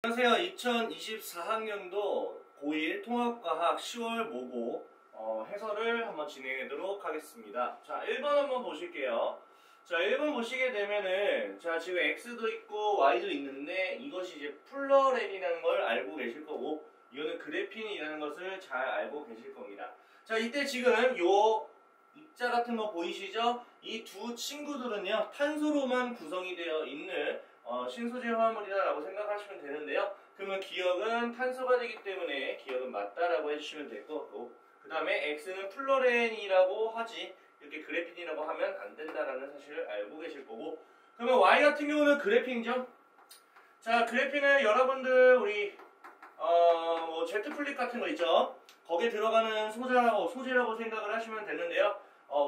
안녕하세요. 2024학년도 고1 통합과학 10월 모고 해설을 한번 진행하도록 하겠습니다. 자, 1번 한번 보실게요. 자, 1번 보시게 되면은 자, 지금 x도 있고 y도 있는데 이것이 이제 플러렐이라는 걸 알고 계실 거고 이거는 그래핀이라는 것을 잘 알고 계실 겁니다. 자, 이때 지금 요 입자 같은 거 보이시죠? 이 두 친구들은요, 탄소로만 구성이 되어 있는 신소재 화합물이다라고 생각하시면 되는데요. 그러면 기억은 탄소가 되기 때문에 기억은 맞다라고 해주시면 될 거고, 그 다음에 X는 플로렌이라고 하지 이렇게 그래핀이라고 하면 안 된다라는 사실을 알고 계실 거고, 그러면 Y 같은 경우는 그래핀이죠. 자, 그래핀은 여러분들 우리 뭐 Z플립 같은 거 있죠. 거기에 들어가는 소재라고 생각을 하시면 되는데요.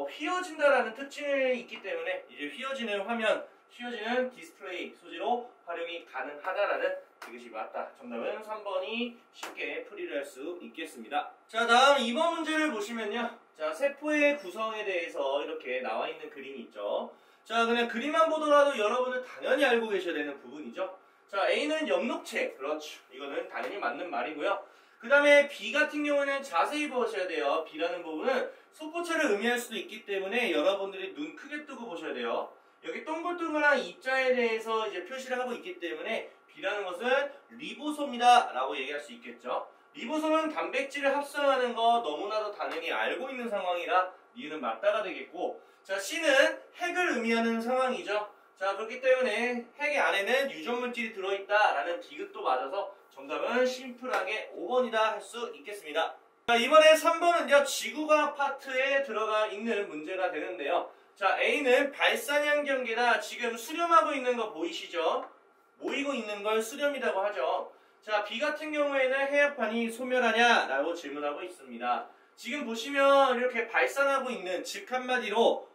휘어진다라는 특징이 있기 때문에 이제 휘어지는 화면, 휘어지는 디스플레이 소재로 활용이 가능하다라는 이것이 맞다. 정답은 3번이 쉽게 풀이를 할 수 있겠습니다. 자, 다음 2번 문제를 보시면요. 자, 세포의 구성에 대해서 이렇게 나와 있는 그림이 있죠. 자, 그냥 그림만 보더라도 여러분은 당연히 알고 계셔야 되는 부분이죠. 자, A는 엽록체. 그렇죠. 이거는 당연히 맞는 말이고요. 그 다음에 B 같은 경우는 자세히 보셔야 돼요. B라는 부분은 소포체를 의미할 수도 있기 때문에 여러분들이 눈 크게 뜨고 보셔야 돼요. 여기 동글동글한 입자에 대해서 이제 표시를 하고 있기 때문에 B라는 것은 리보솜이다 라고 얘기할 수 있겠죠. 리보솜은 단백질을 합성하는 거 너무나도 당연히 알고 있는 상황이라 니은 맞다가 되겠고, 자, C는 핵을 의미하는 상황이죠. 자, 그렇기 때문에 핵의 안에는 유전물질이 들어있다라는 디귿도 맞아서 정답은 심플하게 5번이다 할 수 있겠습니다. 자, 이번에 3번은요, 지구과학 파트에 들어가 있는 문제가 되는데요. 자, A는 발산형 경계다. 지금 수렴하고 있는 거 보이시죠? 모이고 있는 걸 수렴이라고 하죠. 자, B 같은 경우에는 해역판이 소멸하냐? 라고 질문하고 있습니다. 지금 보시면 이렇게 발산하고 있는, 즉 한마디로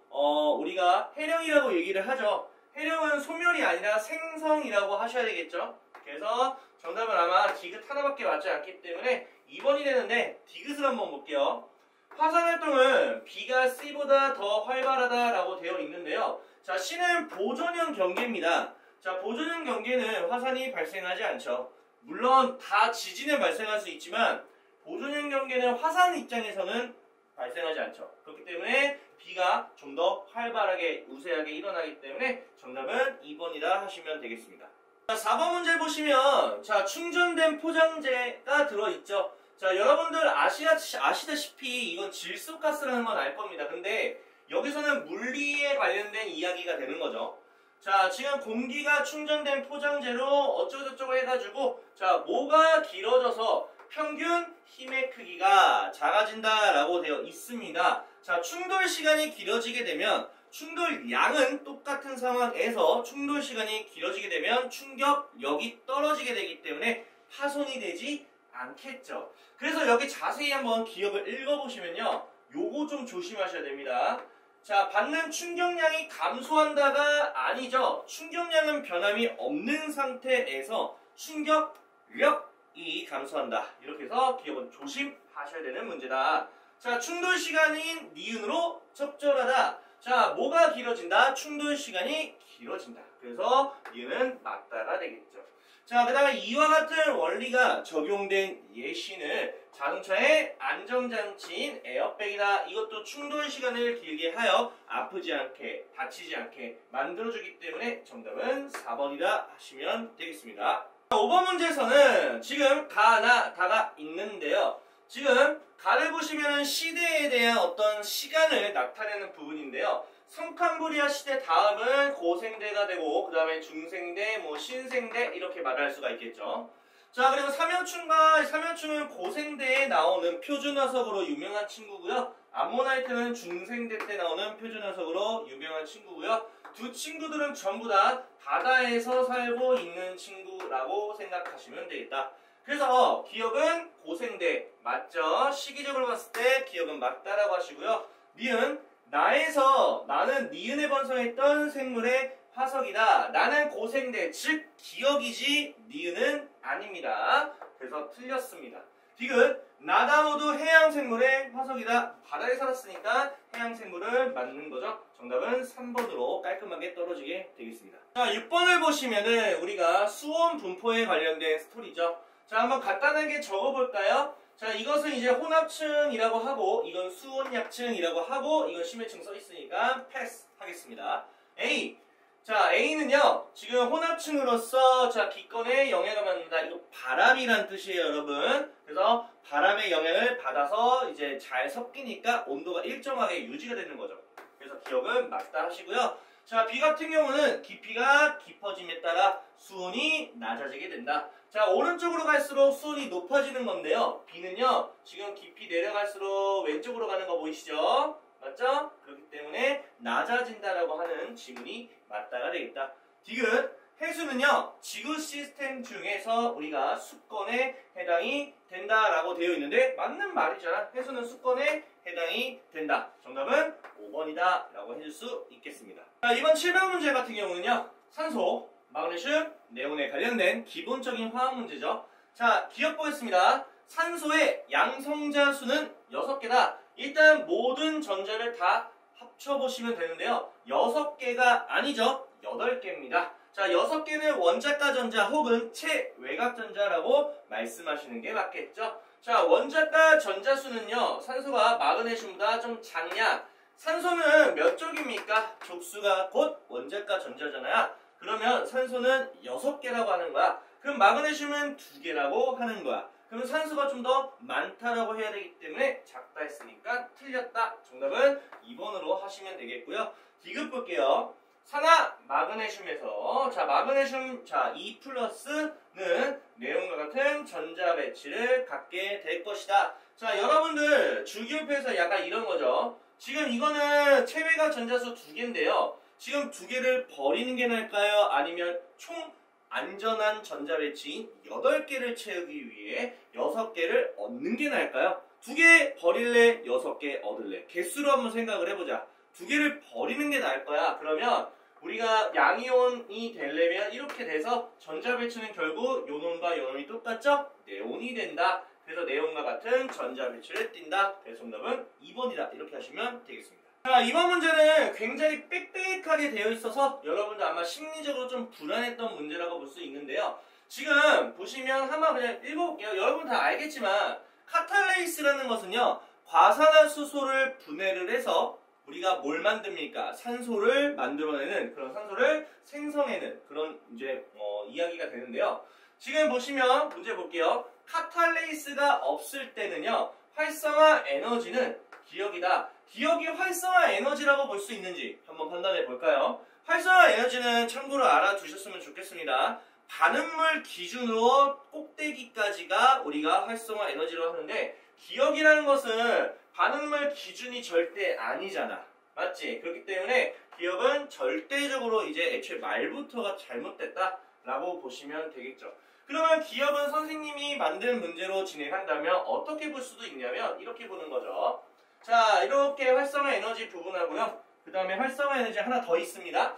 우리가 해령이라고 얘기를 하죠. 해령은 소멸이 아니라 생성이라고 하셔야 되겠죠. 그래서 정답은 아마 디귿 하나밖에 맞지 않기 때문에 2번이 되는데 디귿을 한번 볼게요. 화산활동은 B가 C보다 더 활발하다라고 되어 있는데요. 자, C는 보존형 경계입니다. 자, 보존형 경계는 화산이 발생하지 않죠. 물론 다 지진은 발생할 수 있지만 보존형 경계는 화산 입장에서는 발생하지 않죠. 그렇기 때문에 B가 좀 더 활발하게 우세하게 일어나기 때문에 정답은 2번이다 하시면 되겠습니다. 자, 4번 문제 보시면 자, 충전된 포장재가 들어있죠. 자, 여러분들 아시다시피 이건 질소가스라는 건 알 겁니다. 근데 여기서는 물리에 관련된 이야기가 되는 거죠. 자, 지금 공기가 충전된 포장재로 어쩌고저쩌고 해가지고 자, 뭐가 길어져서 평균 힘의 크기가 작아진다라고 되어 있습니다. 자, 충돌 시간이 길어지게 되면 충돌량은 똑같은 상황에서 충돌 시간이 길어지게 되면 충격력이 떨어지게 되기 때문에 파손이 되지 않겠죠. 그래서 여기 자세히 한번 기억을 읽어보시면요. 요거 좀 조심하셔야 됩니다. 자, 받는 충격량이 감소한다가 아니죠. 충격량은 변함이 없는 상태에서 충격력이 감소한다. 이렇게 해서 기억은 조심하셔야 되는 문제다. 자, 충돌 시간인 니은으로 적절하다. 자, 뭐가 길어진다? 충돌 시간이 길어진다. 그래서 니은은 맞다가 되겠죠. 자, 그 다음에 이와 같은 원리가 적용된 예시는 자동차의 안정장치인 에어백이다. 이것도 충돌 시간을 길게 하여 아프지 않게, 다치지 않게 만들어주기 때문에 정답은 4번이다 하시면 되겠습니다. 5번 문제에서는 지금 가, 나, 다가 있는데요. 지금 가를 보시면 시대에 대한 어떤 시간을 나타내는 부분인데요. 성캄브리아 시대 다음은 고생대가 되고 그 다음에 중생대, 뭐 신생대 이렇게 말할 수가 있겠죠. 자, 그리고 삼연충은 고생대에 나오는 표준화석으로 유명한 친구고요. 암모나이트는 중생대 때 나오는 표준화석으로 유명한 친구고요. 두 친구들은 전부 다 바다에서 살고 있는 친구라고 생각하시면 되겠다. 그래서 기억은 고생대 맞죠? 시기적으로 봤을 때 기억은 맞다라고 하시고요. 니은 나는 니은에 번성했던 생물의 화석이다. 나는 고생대, 즉 기억이지 니은은 아닙니다. 그래서 틀렸습니다. 디귿 나다모도 해양생물의 화석이다. 바다에 살았으니까 해양생물을 맞는 거죠. 정답은 3번으로 깔끔하게 떨어지게 되겠습니다. 자, 6번을 보시면은 우리가 수온 분포에 관련된 스토리죠. 자, 한번 간단하게 적어볼까요? 자, 이것은 이제 혼합층이라고 하고, 이건 수온약층이라고 하고, 이건 심해층 써있으니까 패스 하겠습니다. A. 자, A는요, 지금 혼합층으로서, 자, 기권에 영향을 받는다. 이거 바람이란 뜻이에요, 여러분. 그래서 바람의 영향을 받아서 이제 잘 섞이니까 온도가 일정하게 유지가 되는 거죠. 그래서 기억은 맞다 하시고요. 자, B 같은 경우는 깊이가 깊어짐에 따라 수온이 낮아지게 된다. 자, 오른쪽으로 갈수록 수온이 높아지는 건데요. B는요, 지금 깊이 내려갈수록 왼쪽으로 가는 거 보이시죠? 맞죠? 그렇기 때문에 낮아진다라고 하는 지문이 맞다가 되겠다. 디귿, 해수는요, 지구 시스템 중에서 우리가 수권에 해당이 된다라고 되어 있는데 맞는 말이잖아. 해수는 수권에 해당이 된다. 정답은 5번이다 라고 해줄 수 있겠습니다. 자, 이번 7번 문제 같은 경우는요, 산소, 마그네슘, 네온에 관련된 기본적인 화학 문제죠. 자, 기억 보겠습니다. 산소의 양성자 수는 6개다. 일단 모든 전자를 다 합쳐보시면 되는데요. 6개가 아니죠. 8개입니다. 자, 6개는 원자가 전자 혹은 체외곽 전자라고 말씀하시는 게 맞겠죠. 자, 원자가 전자 수는요, 산소가 마그네슘보다 좀 작냐? 산소는 몇 쪽입니까? 족수가 곧 원자가 전자잖아요. 그러면 산소는 6개라고 하는 거야. 그럼 마그네슘은 2개라고 하는 거야. 그럼 산소가 좀 더 많다라고 해야 되기 때문에 작다 했으니까 틀렸다. 정답은 2번으로 하시면 되겠고요. 디귿 볼게요. 산화 마그네슘에서, 자, 마그네슘, 자, 2+는 네온과 같은 전자 배치를 갖게 될 것이다. 자, 여러분들 주기율표에서 약간 이런 거죠. 지금 이거는 체외곽 전자수 2개인데요. 지금 2개를 버리는 게 나을까요? 아니면 총 안전한 전자 배치인 8개를 채우기 위해 6개를 얻는 게 나을까요? 2개 버릴래? 6개 얻을래? 개수로 한번 생각을 해보자. 2개를 버리는 게 나을 거야. 그러면 우리가 양이온이 되려면 이렇게 돼서 전자 배치는 결국 요논과 요논이 똑같죠? 네온이 된다. 그래서 네온과 같은 전자 배치를 띈다. 그래서 정답은 2번이다. 이렇게 하시면 되겠습니다. 자, 이번 문제는 굉장히 빽빽하게 되어 있어서 여러분들 아마 심리적으로 좀 불안했던 문제라고 볼 수 있는데요. 지금 보시면 한번 그냥 읽어볼게요. 여러분 다 알겠지만 카탈레이스라는 것은요, 과산화수소를 분해를 해서 우리가 뭘 만듭니까? 산소를 만들어내는, 그런 산소를 생성해내는 그런 이제 이야기가 되는데요. 지금 보시면 문제 볼게요. 카탈레이스가 없을 때는요, 활성화 에너지는 기억이다. 기억이 활성화 에너지라고 볼 수 있는지 한번 판단해 볼까요? 활성화 에너지는 참고로 알아두셨으면 좋겠습니다. 반응물 기준으로 꼭대기까지가 우리가 활성화 에너지로 하는데, 기억이라는 것은 반응물 기준이 절대 아니잖아. 맞지? 그렇기 때문에 기억은 절대적으로 이제 애초에 말부터가 잘못됐다라고 보시면 되겠죠. 그러면 기억은 선생님이 만든 문제로 진행한다면 어떻게 볼 수도 있냐면 이렇게 보는 거죠. 자, 이렇게 활성화 에너지 부분하고요. 그 다음에 활성화 에너지 하나 더 있습니다.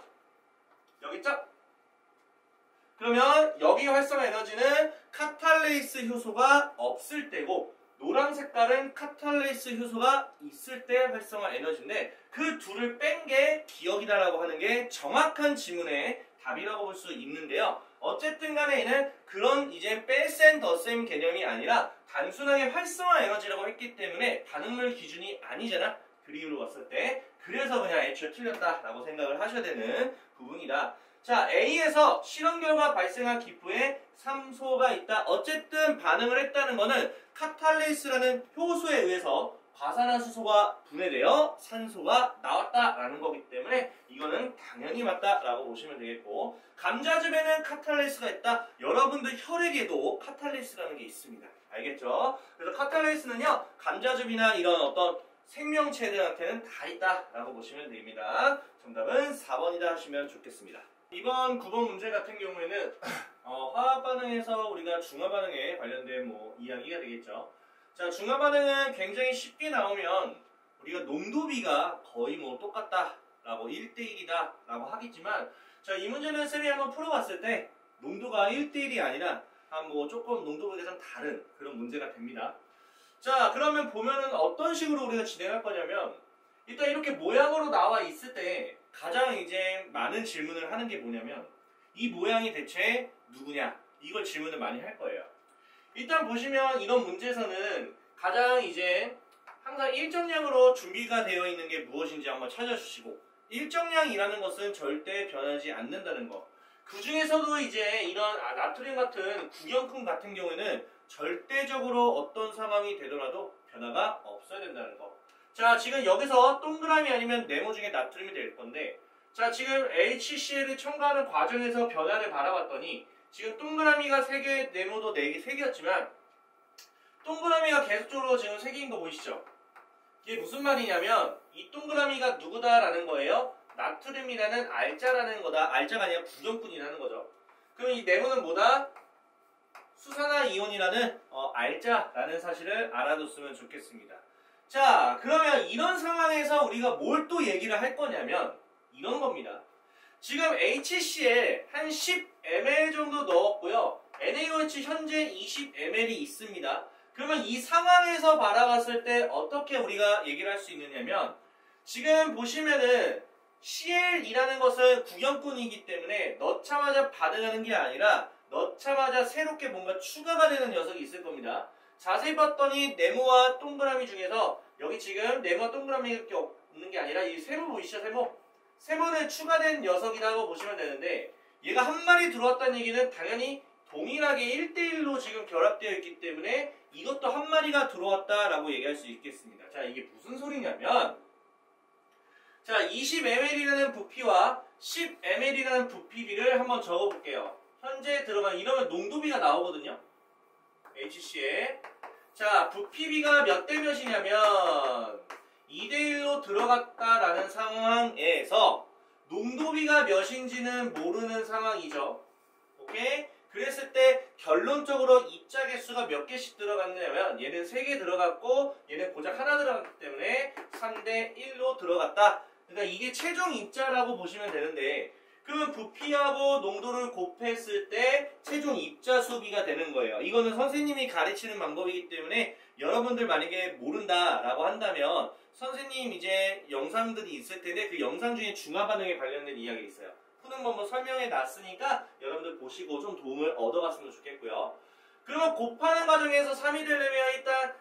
여기 있죠? 그러면 여기 활성화 에너지는 카탈레이스 효소가 없을 때고, 노란 색깔은 카탈레이스 효소가 있을 때 활성화 에너지인데, 그 둘을 뺀 게 기억이다라고 하는 게 정확한 지문의 답이라고 볼 수 있는데요. 어쨌든 간에 얘는 그런 이제 뺄셈 덧셈 개념이 아니라 단순하게 활성화 에너지라고 했기 때문에 반응물 기준이 아니잖아. 그림으로 봤을 때. 그래서 그냥 애초에 틀렸다라고 생각을 하셔야 되는 부분이다. 자, A에서 실험 결과 발생한 기포에 삼소가 있다. 어쨌든 반응을 했다는 거는 카탈레이스라는 효소에 의해서 과산화수소가 분해되어 산소가 나왔다라는 거기 때문에 이거는 당연히 맞다라고 보시면 되겠고, 감자즙에는 카탈레이스가 있다. 여러분들 혈액에도 카탈레이스라는 게 있습니다. 알겠죠? 그래서 카탈레이스는요, 감자즙이나 이런 어떤 생명체들한테는 다 있다라고 보시면 됩니다. 정답은 4번이다 하시면 좋겠습니다. 이번 9번 문제 같은 경우에는 화학 반응에서 우리가 중화 반응에 관련된 이야기가 되겠죠. 자, 중화 반응은 굉장히 쉽게 나오면 우리가 농도비가 거의 똑같다라고 1대1이다 라고 하겠지만, 자, 이 문제는 쌤이 한번 풀어봤을 때 농도가 1대1이 아니라 조금 농도에 대해서 다른 그런 문제가 됩니다. 자, 그러면 보면은 어떤 식으로 우리가 진행할 거냐면 일단 이렇게 모양으로 나와 있을 때 가장 이제 많은 질문을 하는 게 뭐냐면 이 모양이 대체 누구냐? 이걸 질문을 많이 할 거예요. 일단 보시면 이런 문제에서는 가장 이제 항상 일정량으로 준비가 되어 있는 게 무엇인지 한번 찾아주시고 일정량이라는 것은 절대 변하지 않는다는 거. 그 중에서도 이제 이런 나트륨 같은 구연품 같은 경우에는 절대적으로 어떤 상황이 되더라도 변화가 없어야 된다는 거. 자, 지금 여기서 동그라미 아니면 네모 중에 나트륨이 될 건데 자, 지금 HCl을 첨가하는 과정에서 변화를 바라봤더니 지금 동그라미가 3개, 네모도 4개, 3개였지만 동그라미가 계속적으로 지금 3개인 거 보이시죠? 이게 무슨 말이냐면 이 동그라미가 누구다라는 거예요? 나트륨이라는 알자라는 거다. 알자가 아니라 구연분이라는 거죠. 그럼 이 네모는 뭐다? 수산화이온이라는 알자라는 사실을 알아뒀으면 좋겠습니다. 자, 그러면 이런 상황에서 우리가 뭘 또 얘기를 할 거냐면 이런 겁니다. 지금 HCl 한 10ml 정도 넣었고요. NaOH 현재 20ml이 있습니다. 그러면 이 상황에서 바라봤을 때 어떻게 우리가 얘기를 할 수 있느냐면 지금 보시면은 Cl이라는 것은 구연분이기 때문에 넣자마자 반응하는 게 아니라 넣자마자 새롭게 뭔가 추가가 되는 녀석이 있을 겁니다. 자세히 봤더니 네모와 동그라미 중에서 여기 지금 네모와 동그라미밖에 없는 게 아니라 이 세모 보이시죠? 세모는 추가된 녀석이라고 보시면 되는데 얘가 한 마리 들어왔다는 얘기는 당연히 동일하게 1대1로 지금 결합되어 있기 때문에 이것도 한 마리가 들어왔다라고 얘기할 수 있겠습니다. 자, 이게 무슨 소리냐면 자, 20ml라는 부피와 10ml라는 부피비를 한번 적어볼게요. 현재 들어간 이러면 농도비가 나오거든요. HCl. 자, 부피비가 몇 대 몇이냐면 2대1로 들어갔다라는 상황에서 농도비가 몇인지는 모르는 상황이죠. 오케이? 그랬을 때 결론적으로 입자 개수가 몇 개씩 들어갔냐면 얘는 3개 들어갔고 얘는 고작 하나 들어갔기 때문에 3대1로 들어갔다. 그러니까 이게 최종 입자라고 보시면 되는데 그러면 부피하고 농도를 곱했을 때 최종 입자 수비가 되는 거예요. 이거는 선생님이 가르치는 방법이기 때문에 여러분들 만약에 모른다라고 한다면 선생님 이제 영상들이 있을 텐데 그 영상 중에 중화 반응에 관련된 이야기 있어요. 푸는 방법 설명해 놨으니까 여러분들 보시고 좀 도움을 얻어갔으면 좋겠고요. 그러면 곱하는 과정에서 3이 되려면 일단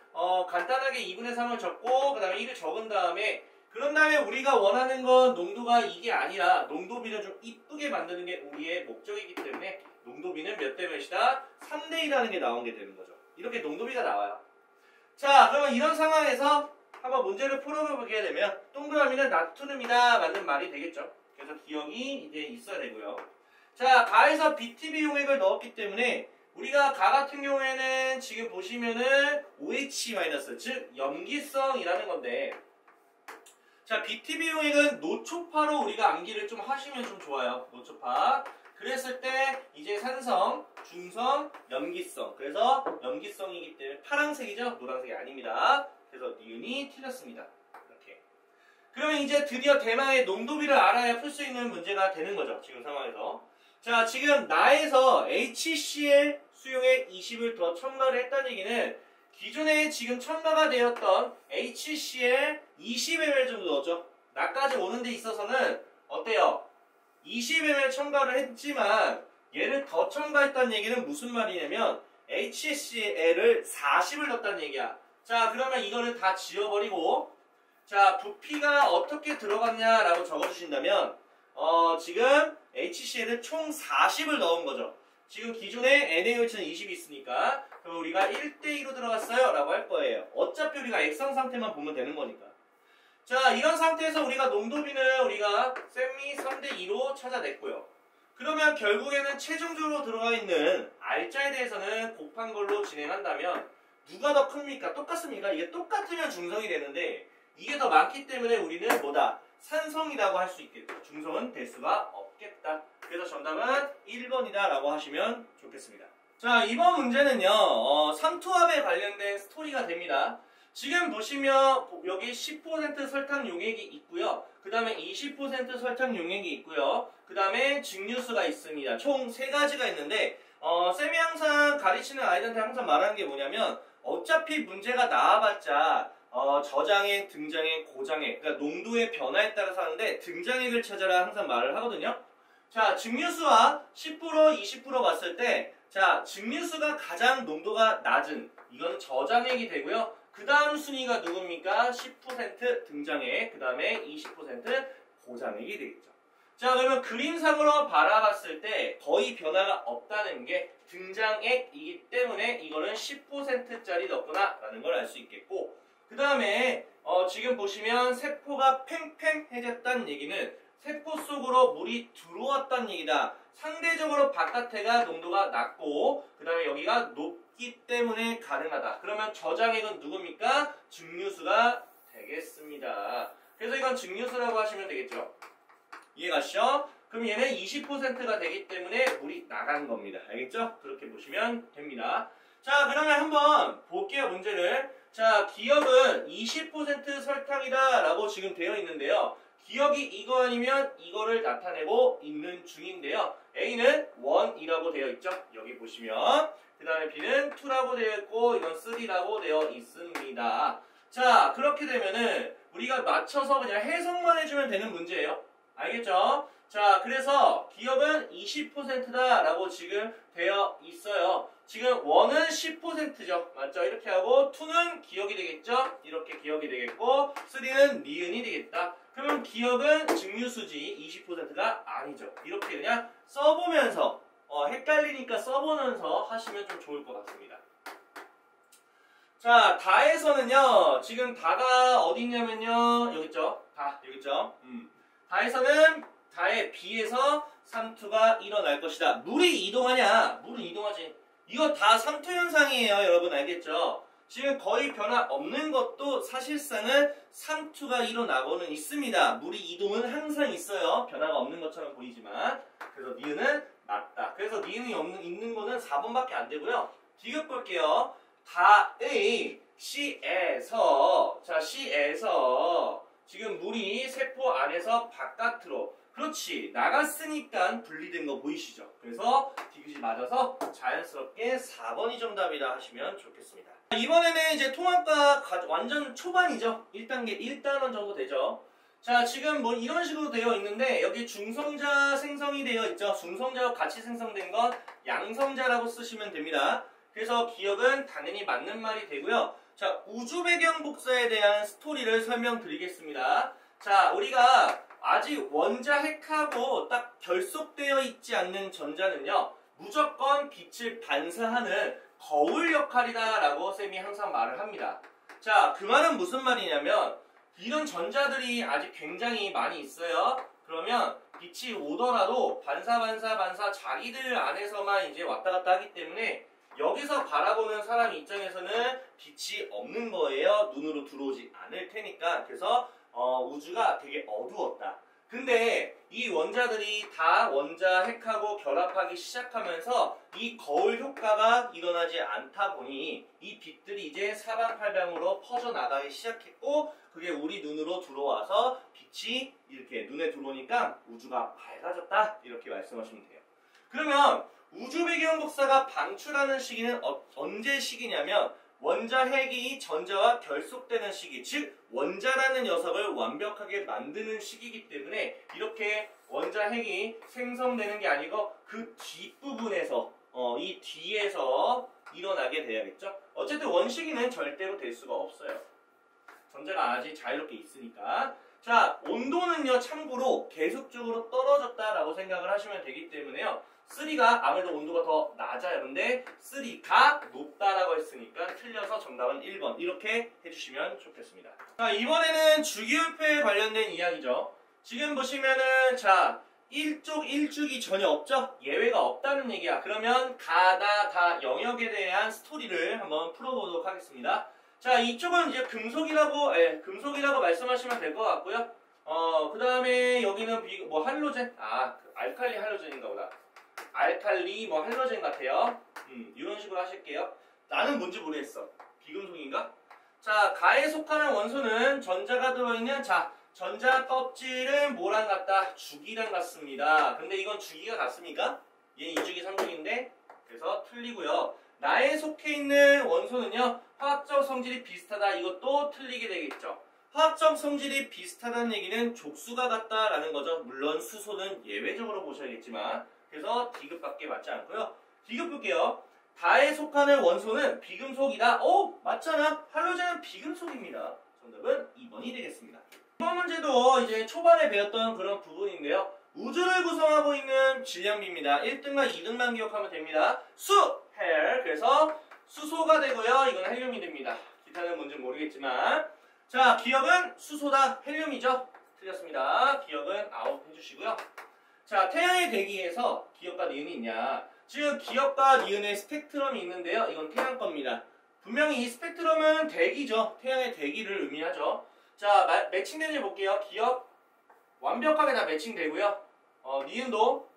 간단하게 2분의 3을 적고 그 다음에 1을 적은 다음에 그런 다음에 우리가 원하는 건 농도가 이게 아니라 농도비를 좀 이쁘게 만드는 게 우리의 목적이기 때문에 농도비는 몇 대 몇이다? 3대2라는 게 나온 게 되는 거죠. 이렇게 농도비가 나와요. 자, 그러면 이런 상황에서 한번 문제를 풀어보게 되면 동그라미는 나트륨이다 맞는 말이 되겠죠. 그래서 기억이 이제 있어야 되고요. 자, 가에서 BTB 용액을 넣었기 때문에 우리가 가 같은 경우에는 지금 보시면은 OH- 즉 염기성이라는 건데 자, BTB 용액은 노초파로 우리가 암기를 좀 하시면 좀 좋아요. 노초파. 그랬을 때 이제 산성, 중성, 염기성. 그래서 염기성이기 때문에 파란색이죠? 노란색이 아닙니다. 그래서 니은이 틀렸습니다. 이렇게. 그러면 이제 드디어 대망의 농도비를 알아야 풀 수 있는 문제가 되는 거죠. 지금 상황에서. 자, 지금 나에서 HCl 수용액 20을 더 첨가를 했다는 얘기는 기존에 지금 첨가가 되었던 HCl 20ml 정도 넣었죠. 나까지 오는 데 있어서는 어때요? 20ml 첨가를 했지만 얘를 더 첨가했다는 얘기는 무슨 말이냐면 HCl을 40을 넣었다는 얘기야. 자, 그러면 이거를 다 지워버리고 자, 부피가 어떻게 들어갔냐라고 적어주신다면 지금 HCl을 총 40을 넣은 거죠. 지금 기존에 NaOH는 20이 있으니까 그럼 우리가 1대2로 들어갔어요 라고 할 거예요. 어차피 우리가 액상 상태만 보면 되는 거니까. 자, 이런 상태에서 우리가 농도비는 우리가 셈이 3대2로 찾아냈고요. 그러면 결국에는 최종적으로 들어가 있는 알자에 대해서는 곱한 걸로 진행한다면 누가 더 큽니까? 똑같습니까? 이게 똑같으면 중성이 되는데 이게 더 많기 때문에 우리는 뭐다? 산성이라고 할 수 있겠죠. 중성은 될 수가 없겠다. 그래서 정답은 1번이다 라고 하시면 좋겠습니다. 자, 이번 문제는요 삼투압에 관련된 스토리가 됩니다. 지금 보시면 여기 10% 설탕 용액이 있고요. 그 다음에 20% 설탕 용액이 있고요. 그 다음에 증류수가 있습니다. 총 3가지가 있는데 쌤이 항상 가르치는 아이들한테 항상 말하는 게 뭐냐면 어차피 문제가 나와봤자 저장액, 등장액, 고장액 그러니까 농도의 변화에 따라서 하는데 등장액을 찾아라 항상 말을 하거든요. 자, 증류수와 10%, 20% 봤을 때 자, 증류수가 가장 농도가 낮은 이건 저장액이 되고요. 그 다음 순위가 누굽니까? 10% 등장액, 그 다음에 20% 고장액이 되겠죠. 자, 그러면 그림상으로 바라봤을 때 거의 변화가 없다는 게 등장액이기 때문에 이거는 10%짜리 넣거나 라는 걸 알 수 있겠고 그 다음에 지금 보시면 세포가 팽팽해졌다는 얘기는 세포 속으로 물이 들어왔다는 얘기다. 상대적으로 바깥에가 농도가 낮고 그 다음에 여기가 높기 때문에 가능하다. 그러면 저장액은 누굽니까? 증류수가 되겠습니다. 그래서 이건 증류수라고 하시면 되겠죠. 이해가시죠? 그럼 얘는 20%가 되기 때문에 물이 나간 겁니다. 알겠죠? 그렇게 보시면 됩니다. 자, 그러면 한번 볼게요, 문제를. 자, 기억은 20% 설탕이다 라고 지금 되어 있는데요. 기억이 이거 아니면 이거를 나타내고 있는 중인데요. A는 1이라고 되어 있죠. 여기 보시면. 그 다음에 B는 2라고 되어 있고 이건 3라고 되어 있습니다. 자, 그렇게 되면은 우리가 맞춰서 그냥 해석만 해주면 되는 문제예요. 알겠죠? 자, 그래서 기억은 20%다 라고 지금 되어 있어요. 지금 1은 10%죠. 맞죠? 이렇게 하고 2는 기억이 되겠죠? 이렇게 기억이 되겠고 3는 니은이 되겠다. 그러면 기억은 증류수지 20%가 아니죠. 이렇게 그냥 써보면서 헷갈리니까 써보면서 하시면 좀 좋을 것 같습니다. 자, 다에서는요. 지금 다가 어디 있냐면요. 여기 있죠? 다 여기 있죠? 다에서는 다의 B에서 삼투가 일어날 것이다. 물이 이동하냐? 물은 이동하지. 이거 다 삼투 현상이에요. 여러분 알겠죠? 지금 거의 변화 없는 것도 사실상은 삼투가 일어나고는 있습니다. 물이 이동은 항상 있어요. 변화가 없는 것처럼 보이지만. 그래서 니은은 맞다. 그래서 니은이 있는 거는 4번밖에 안 되고요. 디귿 볼게요. 다의 C에서 자 C에서 지금 물이 세포 안에서 바깥으로 그렇지 나갔으니까 분리된 거 보이시죠? 그래서 디귿이 맞아서 자연스럽게 4번이 정답이다 하시면 좋겠습니다. 이번에는 이제 통합과 완전 초반이죠. 1단계 1단원 정도 되죠. 자, 지금 뭐 이런 식으로 되어 있는데 여기 중성자 생성이 되어 있죠. 중성자와 같이 생성된 건 양성자라고 쓰시면 됩니다. 그래서 기억은 당연히 맞는 말이 되고요. 자, 우주 배경 복사에 대한 스토리를 설명드리겠습니다. 자, 우리가 아직 원자 핵하고 딱 결속되어 있지 않는 전자는요. 무조건 빛을 반사하는 거울 역할이다 라고 쌤이 항상 말을 합니다. 자, 그 말은 무슨 말이냐면 이런 전자들이 아직 굉장히 많이 있어요. 그러면 빛이 오더라도 반사 자기들 안에서만 이제 왔다 갔다 하기 때문에 여기서 바라보는 사람 입장에서는 빛이 없는 거예요. 눈으로 들어오지 않을 테니까. 그래서 우주가 되게 어두웠다. 근데 이 원자들이 다 원자 핵하고 결합하기 시작하면서 이 거울 효과가 일어나지 않다 보니 이 빛들이 이제 사방팔방으로 퍼져나가기 시작했고 그게 우리 눈으로 들어와서 빛이 이렇게 눈에 들어오니까 우주가 밝아졌다. 이렇게 말씀하시면 돼요. 그러면 우주 배경 복사가 방출하는 시기는 언제 시기냐면 원자 핵이 전자와 결속되는 시기, 즉 원자라는 녀석을 완벽하게 만드는 시기이기 때문에 이렇게 원자 핵이 생성되는 게 아니고 그 뒷부분에서 이 뒤에서 일어나게 돼야겠죠. 어쨌든 원시기는 절대로 될 수가 없어요. 전자가 아직 자유롭게 있으니까. 자, 온도는요 참고로 계속적으로 떨어졌다라고 생각을 하시면 되기 때문에요. 3가 아무래도 온도가 더 낮아요. 근데 3가 높다라고 했으니까 틀려서 정답은 1번 이렇게 해주시면 좋겠습니다. 자, 이번에는 주기율표에 관련된 이야기죠. 지금 보시면은 자 1쪽 1축이 전혀 없죠? 예외가 없다는 얘기야. 그러면 다 영역에 대한 스토리를 한번 풀어보도록 하겠습니다. 자, 이쪽은 이제 금속이라고 말씀하시면 될 것 같고요. 그 다음에 여기는 뭐 할로젠? 알칼리 할로젠인가 보다. 알칼리 뭐 할로젠 같아요. 이런 식으로 하실게요. 나는 뭔지 모르겠어. 비금속인가? 자, 가에 속하는 원소는 전자가 들어있는 자 전자 껍질은 뭐랑 같다? 주기랑 같습니다. 근데 이건 주기가 같습니까? 얘 2주기 3주기인데 그래서 틀리고요. 나에 속해 있는 원소는요. 화학적 성질이 비슷하다. 이것도 틀리게 되겠죠. 화학적 성질이 비슷하다는 얘기는 족수가 같다라는 거죠. 물론 수소는 예외적으로 보셔야겠지만 그래서 D급밖에 맞지 않고요. D급 볼게요. 다에 속하는 원소는 비금속이다. 오! 맞잖아. 할로젠은 비금속입니다. 정답은 2번이 되겠습니다. 이번 문제도 이제 초반에 배웠던 그런 부분인데요. 우주를 구성하고 있는 질량비입니다. 1등과 2등만 기억하면 됩니다. 헬. 그래서 수소가 되고요. 이건 헬륨이 됩니다. 기타는 뭔지 모르겠지만 자, 기억은 수소다. 헬륨이죠. 틀렸습니다. 기억은 아웃 해주시고요. 자, 태양의 대기에서 기억과 니은이 있냐. 지금 기억과 니은의 스펙트럼이 있는데요. 이건 태양 겁니다. 분명히 이 스펙트럼은 대기죠. 태양의 대기를 의미하죠. 자, 매칭되는지 볼게요. 기억 완벽하게 다 매칭되고요. 니은도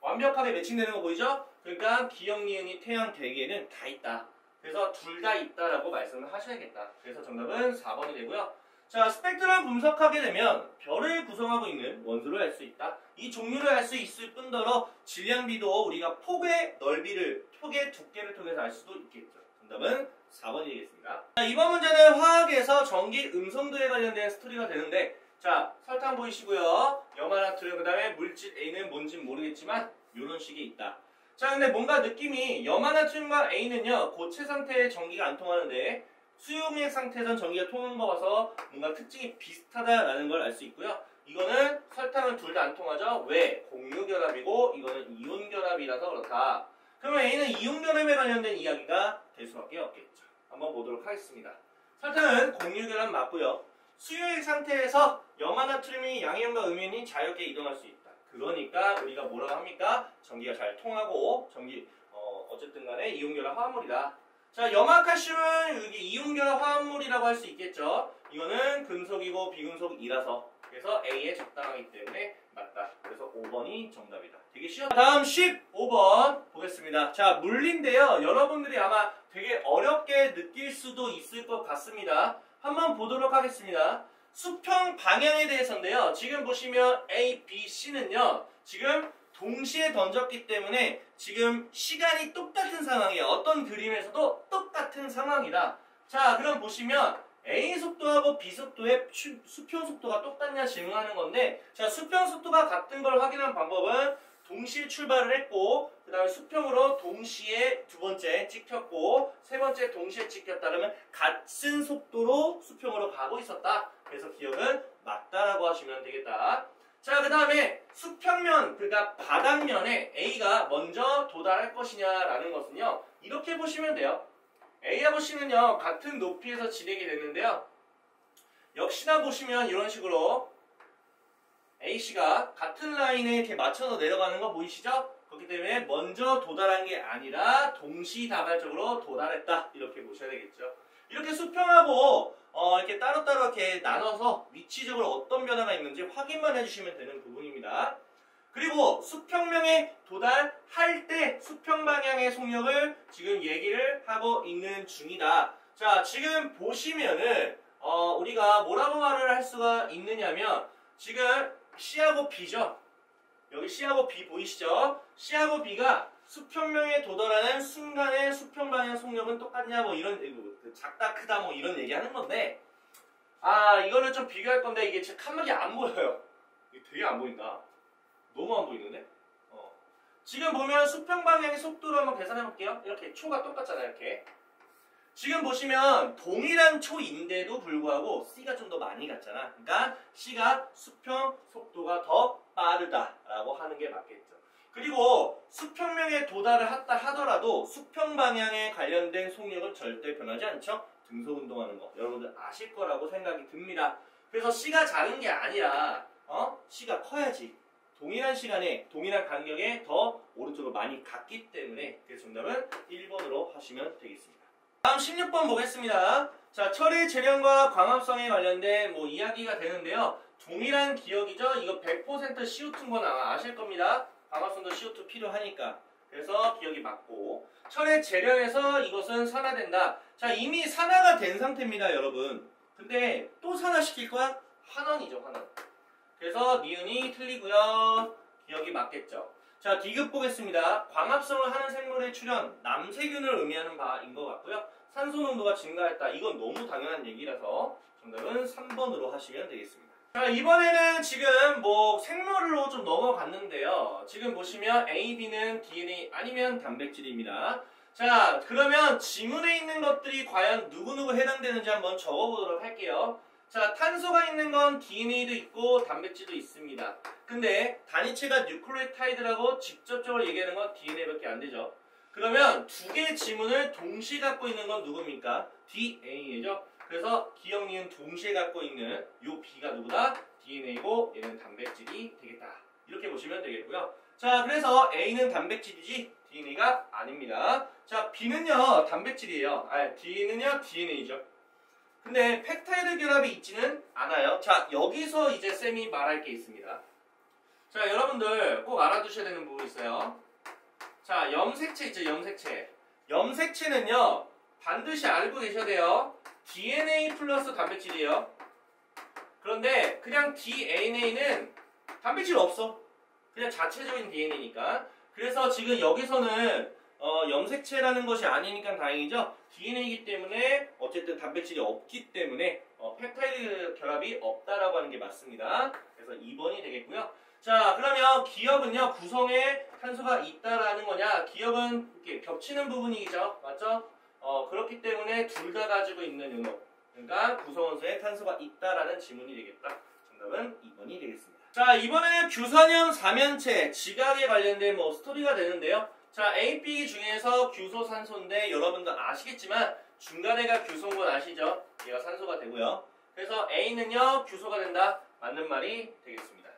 완벽하게 매칭되는 거 보이죠? 그러니까 기억, 니은이 태양 대기에는 다 있다. 그래서 둘 다 있다라고 말씀을 하셔야겠다. 그래서 정답은 4번이 되고요. 자, 스펙트럼 분석하게 되면 별을 구성하고 있는 원소를 알 수 있다. 이 종류를 알 수 있을 뿐더러 질량비도 우리가 폭의 넓이를, 폭의 두께를 통해서 알 수도 있겠죠. 정답은 4번이 되겠습니다. 자, 이번 문제는 화학에서 전기 음성도에 관련된 스토리가 되는데 자, 설탕 보이시고요. 염화나트륨 그 다음에 물질 A는 뭔진 모르겠지만 이런 식이 있다. 자, 근데 뭔가 느낌이 염화나트륨과 A는요. 고체 상태에 전기가 안 통하는데 수용액 상태에선 전기가 통하는 거 봐서 뭔가 특징이 비슷하다라는 걸 알 수 있고요. 이거는 설탕은 둘 다 안 통하죠. 왜? 공유결합이고 이거는 이온결합이라서 그렇다. 그러면 A는 이온결합에 관련된 이야기가 될 수밖에 없겠죠. 한번 보도록 하겠습니다. 설탕은 공유결합 맞고요. 수용액 상태에서 염화나트륨이 양이온과 음이온이 자유롭게 이동할 수 있다. 그러니까 우리가 뭐라고 합니까? 전기가 잘 통하고 어쨌든 간에 이온결합 화합물이다. 자, 염화칼슘은 여기 이온결합 화합물이라고 할 수 있겠죠. 이거는 금속이고 비금속이라서 그래서 A에 적당하기 때문에 맞다. 그래서 5번이 정답이다. 되게 쉬웠다. 다음 15번 보겠습니다. 자, 물리인데요. 여러분들이 아마 되게 어렵게 느낄 수도 있을 것 같습니다. 한번 보도록 하겠습니다. 수평 방향에 대해서인데요. 지금 보시면 A, B, C는요. 지금 동시에 던졌기 때문에 지금 시간이 똑같은 상황이에요. 어떤 그림에서도 똑같은 상황이다. 자, 그럼 보시면 A 속도하고 B 속도의 수평 속도가 똑같냐 질문하는 건데 자, 수평 속도가 같은 걸 확인한 방법은 동시에 출발을 했고 그 다음에 수평으로 동시에 두 번째 찍혔고 세 번째 동시에 찍혔다. 그러면 같은 속도로 수평으로 가고 있었다. 그래서 기억은 맞다라고 하시면 되겠다. 자, 그 다음에 수평면, 그러니까 바닥면에 A가 먼저 도달할 것이냐라는 것은요. 이렇게 보시면 돼요. A하고 C는요. 같은 높이에서 진행이 됐는데요. 역시나 보시면 이런 식으로 AC가 같은 라인에 이렇게 맞춰서 내려가는 거 보이시죠? 그렇기 때문에 먼저 도달한 게 아니라 동시다발적으로 도달했다. 이렇게 보셔야 되겠죠. 이렇게 수평하고 이렇게 따로따로 이렇게 나눠서 위치적으로 어떤 변화가 있는지 확인만 해주시면 되는 부분입니다. 그리고 수평면에 도달할 때 수평 방향의 속력을 지금 얘기를 하고 있는 중이다. 자, 지금 보시면은 우리가 뭐라고 말을 할 수가 있느냐면 지금 C하고 B죠. 여기 C하고 B 보이시죠? C하고 B가 수평면에 도달하는 순간의 수평 방향 속력은 똑같냐 뭐 이런 작다 크다 뭐 이런 얘기하는 건데 이거를 좀 비교할 건데 이게 제 칸막이 안 보여요. 이게 되게 안 보인다. 너무 안 보이는데? 지금 보면 수평 방향의 속도로 한번 계산해 볼게요. 이렇게 초가 똑같잖아요. 이렇게 지금 보시면 동일한 초인데도 불구하고 C가 좀 더 많이 갔잖아. 그러니까 C가 수평 속도가 더 빠르다라고 하는 게 맞겠죠. 그리고 수평면에 도달을 했다 하더라도 수평 방향에 관련된 속력은 절대 변하지 않죠. 등속 운동하는 거 여러분들 아실 거라고 생각이 듭니다. 그래서 C가 작은 게 아니라 C가 커야지. 동일한 시간에 동일한 간격에 더 오른쪽으로 많이 갔기 때문에 그래서 정답은 1번으로 하시면 되겠습니다. 다음 16번 보겠습니다. 자, 처리 재련과 광합성에 관련된 이야기가 되는데요. 동일한 기억이죠. 이거 100% CO2인 건 아마 아실 겁니다. 광합성도 CO2 필요하니까. 그래서 기억이 맞고 철의 재련에서 이것은 산화된다. 자, 이미 산화가 된 상태입니다, 여러분. 근데 또 산화시킬 거야? 환원이죠, 환원. 그래서 니은이 틀리고요. 기억이 맞겠죠. 자, D급 보겠습니다. 광합성을 하는 생물의 출현, 남세균을 의미하는 바인 것 같고요. 산소 농도가 증가했다. 이건 너무 당연한 얘기라서 정답은 3번으로 하시면 되겠습니다. 자, 이번에는 지금 뭐 생물로 좀 넘어갔는데요. 지금 보시면 A, B는 DNA 아니면 단백질입니다. 자, 그러면 지문에 있는 것들이 과연 누구누구 해당되는지 한번 적어보도록 할게요. 자, 탄소가 있는 건 DNA도 있고 단백질도 있습니다. 근데 단위체가 뉴클레오타이드라고 직접적으로 얘기하는 건 DNA밖에 안 되죠. 그러면 두 개의 지문을 동시에 갖고 있는 건 누굽니까? DNA죠. 그래서 기억, 니은 동시에 갖고 있는 요 B가 누구다? DNA고 얘는 단백질이 되겠다. 이렇게 보시면 되겠고요. 자, 그래서 A는 단백질이지 DNA가 아닙니다. 자, B는요 단백질이에요. D는요 DNA죠. 근데 펩타이드 결합이 있지는 않아요. 자, 여기서 이제 쌤이 말할 게 있습니다. 자, 여러분들 꼭 알아두셔야 되는 부분이 있어요. 자, 염색체 있죠, 염색체. 염색체는요 반드시 알고 계셔야 돼요. DNA 플러스 단백질이에요. 그런데 그냥 DNA는 단백질 없어. 그냥 자체적인 DNA니까. 그래서 지금 여기서는 염색체라는 것이 아니니까 다행이죠. DNA이기 때문에 어쨌든 단백질이 없기 때문에 펩타이드 결합이 없다라고 하는 게 맞습니다. 그래서 2번이 되겠고요. 자, 그러면 기업은요 구성에 탄소가 있다라는 거냐? 기업은 이렇게 겹치는 부분이죠, 맞죠? 그렇기 때문에 둘 다 가지고 있는 요노. 그러니까 구성원소에 탄소가 있다라는 지문이 되겠다. 정답은 2번이 되겠습니다. 자, 이번에는 규선형 사면체, 지각에 관련된 뭐 스토리가 되는데요. 자, A, B 중에서 규소 산소인데 여러분도 아시겠지만 중간에가 규소인 건 아시죠? 얘가 산소가 되고요. 그래서 A는요 규소가 된다. 맞는 말이 되겠습니다.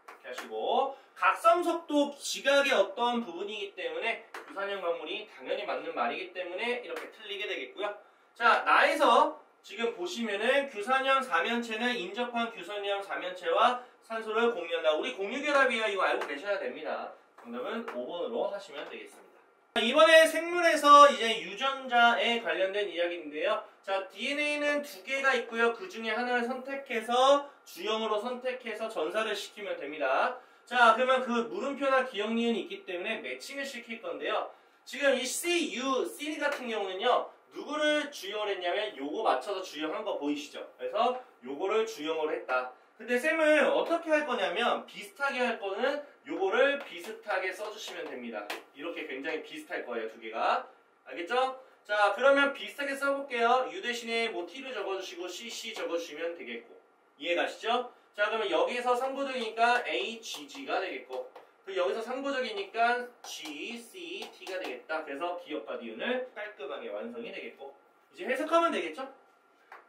이렇게 하시고 각성석도 지각의 어떤 부분이기 때문에 규산형 광물이 당연히 맞는 말이기 때문에 이렇게 틀리게 되겠고요. 자, 나에서 지금 보시면은 규산형 사면체는 인접한 규산형 사면체와 산소를 공유한다. 우리 공유결합이에요. 이거 알고 계셔야 됩니다. 정답은 5번으로 하시면 되겠습니다. 이번에 생물에서 이제 유전자에 관련된 이야기인데요. 자, DNA는 두 개가 있고요. 그 중에 하나를 선택해서 주형으로 선택해서 전사를 시키면 됩니다. 자, 그러면 그 물음표나 기억, 니은이 있기 때문에 매칭을 시킬 건데요. 지금 이 C 같은 경우는요. 누구를 주형을 했냐면 요거 맞춰서 주형한 거 보이시죠? 그래서 요거를 주형으로 했다. 근데 쌤은 어떻게 할 거냐면 비슷하게 할 거는 요거를 비슷하게 써주시면 됩니다. 이렇게 굉장히 비슷할 거예요, 두 개가. 알겠죠? 자, 그러면 비슷하게 써볼게요. U 대신에 뭐 T를 적어주시고 CC 적어주시면 되겠고. 이해가시죠? 자, 그러면 여기서 상부적이니까 HG가 되겠고, 그 여기서 상부적이니까 GCT가 되겠다. 그래서 기억과 니은을 깔끔하게 완성이 되겠고, 이제 해석하면 되겠죠?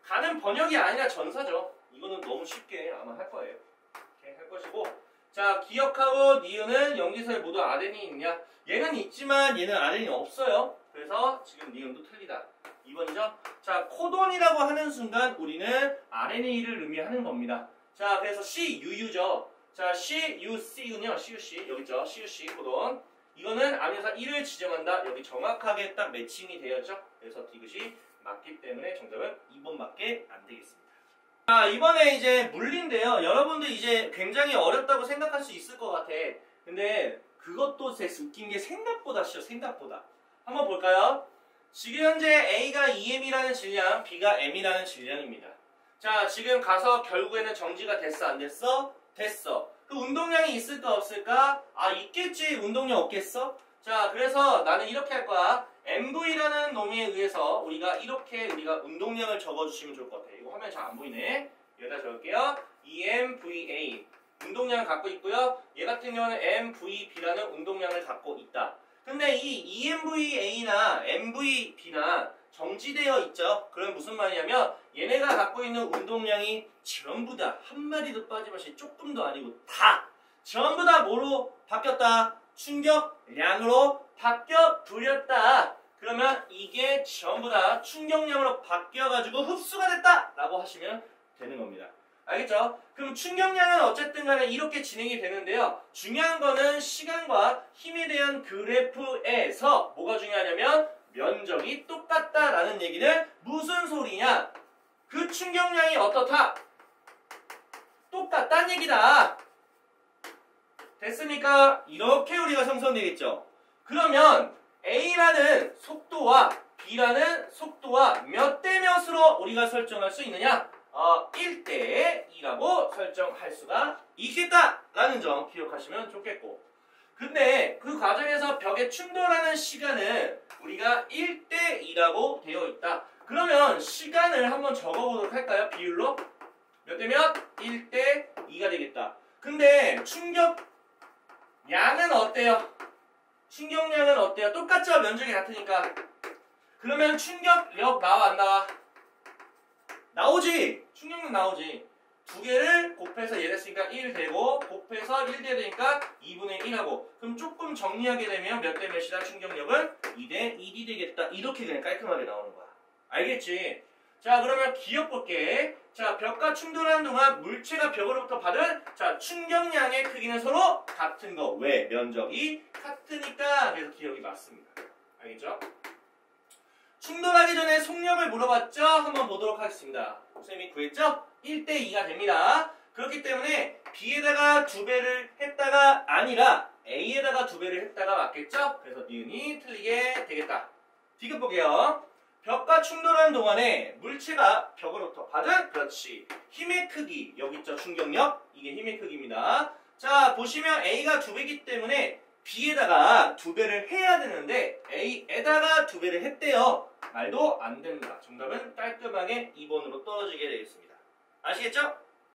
가는 번역이 아니라 전사죠. 이거는 너무 쉽게 아마 할 거예요. 이렇게 할 것이고, 자, 기억하고 니은은 염기서에 모두 아덴이 있냐? 얘는 있지만 얘는 아덴이 없어요. 그래서 지금 니은도 틀리다. 2번이죠? 자, 코돈이라고 하는 순간 우리는 RNA를 의미하는 겁니다. 자, 그래서 CUU죠. 자, CUC군요. CUC. 여기 있죠. CUC 코돈. 이거는 아미노산 1을 지정한다. 여기 정확하게 딱 매칭이 되었죠. 그래서 디귿이 맞기 때문에 정답은 2번밖에 안 되겠습니다. 자, 이번에 이제 물리인데요. 여러분들 이제 굉장히 어렵다고 생각할 수 있을 것 같아. 근데 그것도 제 웃긴 게 생각보다 쉬워. 생각보다. 한번 볼까요? 지금 현재 A가 2M이라는 질량, B가 M이라는 질량입니다. 자, 지금 가서 결국에는 정지가 됐어, 안 됐어? 됐어. 그 운동량이 있을까 없을까? 아, 있겠지. 운동량 없겠어? 자, 그래서 나는 이렇게 할 거야. MV라는 놈에 의해서 우리가 이렇게 운동량을 적어주시면 좋을 것 같아. 이거 화면 잘 안 보이네. 여기다 적을게요. EMVA. 운동량을 갖고 있고요. 얘 같은 경우는 MVB라는 운동량을 갖고 있다. 근데 이 EMVA나 MVB나 정지되어 있죠. 그럼 무슨 말이냐면 얘네가 갖고 있는 운동량이 전부 다 한 마리도 빠짐없이 조금도 아니고 다 전부 다 뭐로 바뀌었다? 충격량으로 바뀌어 버렸다. 그러면 이게 전부 다 충격량으로 바뀌어가지고 흡수가 됐다 라고 하시면 되는 겁니다. 알겠죠? 그럼 충격량은 어쨌든 간에 이렇게 진행이 되는데요. 중요한 거는 시간과 힘에 대한 그래프에서 뭐가 중요하냐면 면적이 똑같다라는 얘기는 무슨 소리냐? 그 충격량이 어떻다? 똑같다는 얘기다. 됐습니까? 이렇게 우리가 생성되겠죠. 그러면 A라는 속도와 B라는 속도와 몇 대 몇으로 우리가 설정할 수 있느냐? 1대 2라고 설정할 수가 있겠다라는 점 기억하시면 좋겠고, 근데 그 과정에서 벽에 충돌하는 시간은 우리가 1대 2라고 되어 있다. 그러면 시간을 한번 적어보도록 할까요? 비율로 몇 대 몇? 1대 2가 되겠다. 근데 충격 양은 어때요? 충격량은 어때요? 똑같죠? 면적이 같으니까. 그러면 충격력 나와 안 나와? 나오지! 충격력 나오지. 두 개를 곱해서 얘 됐으니까 1 되고, 곱해서 1 돼야 되니까 2분의 1하고, 그럼 조금 정리하게 되면 몇 대 몇이다? 충격력은 2대 1이 되겠다. 이렇게 그냥 깔끔하게 나오는 거야. 알겠지? 자, 그러면 기억 볼게. 자, 벽과 충돌하는 동안 물체가 벽으로부터 받은 충격량의 크기는 서로 같은 거. 왜? 면적이 같으니까. 그래서 기억이 맞습니다. 알겠죠? 충돌하기 전에 속력을 물어봤죠? 한번 보도록 하겠습니다. 쌤이 구했죠? 1대 2가 됩니다. 그렇기 때문에 B에다가 2배를 했다가 아니라 A에다가 2배를 했다가 맞겠죠? 그래서 니은이 틀리게 되겠다. 디귿 볼게요. 벽과 충돌하는 동안에 물체가 벽으로부터 받은, 그렇지, 힘의 크기, 여기 있죠, 충격력, 이게 힘의 크기입니다. 자, 보시면 A가 2배이기 때문에 B에다가 2배를 해야 되는데 A에다가 2배를 했대요. 말도 안 됩니다. 정답은 깔끔하게 2번으로 떨어지게 되겠습니다. 아시겠죠?